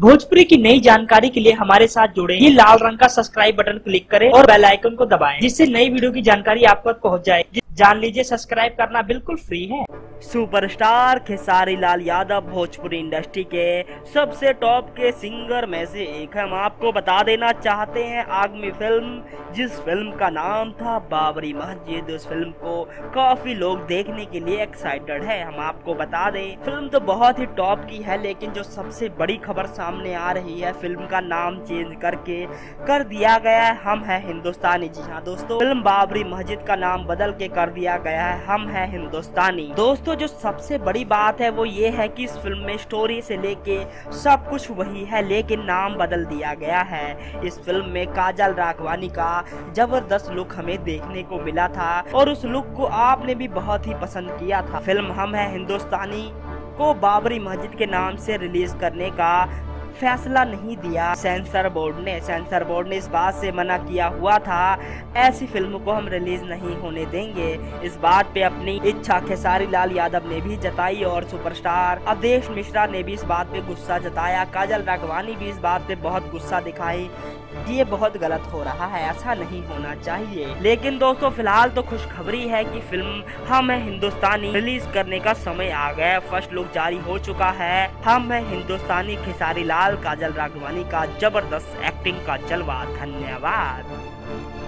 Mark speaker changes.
Speaker 1: भोजपुरी की नई जानकारी के लिए हमारे साथ जुड़े। ये लाल रंग का सब्सक्राइब बटन क्लिक करें और बेल आइकन को दबाएं, जिससे नई वीडियो की जानकारी आप तक पहुंच जाए। जान लीजिए, सब्सक्राइब करना बिल्कुल फ्री है।
Speaker 2: सुपरस्टार खेसारी लाल यादव भोजपुरी इंडस्ट्री के सबसे टॉप के सिंगर में से एक है। हम आपको बता देना चाहते हैं आगामी फिल्म, जिस फिल्म का नाम था बाबरी मस्जिद, उस फिल्म को काफी लोग देखने के लिए एक्साइटेड है। हम आपको बता दें, फिल्म तो बहुत ही टॉप की है, लेकिन जो सबसे बड़ी खबर सामने आ रही है, फिल्म का नाम चेंज करके कर दिया गया है हम है हिंदुस्तानी। जी हाँ दोस्तों, फिल्म बाबरी मस्जिद का नाम बदल के कर दिया गया है हम है हिंदुस्तानी। दोस्तों, जो सबसे बड़ी बात है वो ये है कि इस फिल्म में स्टोरी से लेके सब कुछ वही है, लेकिन नाम बदल दिया गया है। इस फिल्म में काजल राघवानी का जबरदस्त लुक हमें देखने को मिला था और उस लुक को आपने भी बहुत ही पसंद किया था। फिल्म हम है हिंदुस्तानी को बाबरी मस्जिद के नाम से रिलीज करने का फैसला नहीं दिया सेंसर बोर्ड ने इस बात से मना किया हुआ था, ऐसी फिल्म को हम रिलीज नहीं होने देंगे। इस बात पे अपनी इच्छा खेसारी लाल यादव ने भी जताई और सुपरस्टार अवधेश मिश्रा ने भी इस बात पे गुस्सा जताया। काजल राघवानी भी इस बात पे बहुत गुस्सा दिखाई। ये बहुत गलत हो रहा है, ऐसा नहीं होना चाहिए। लेकिन दोस्तों, फिलहाल तो खुशखबरी है कि फिल्म हम है हिंदुस्तानी रिलीज करने का समय आ गया। फर्स्ट लुक जारी हो चुका है। हम है हिंदुस्तानी खेसारी लाल काजल राघवानी का जबरदस्त एक्टिंग का जलवा। धन्यवाद।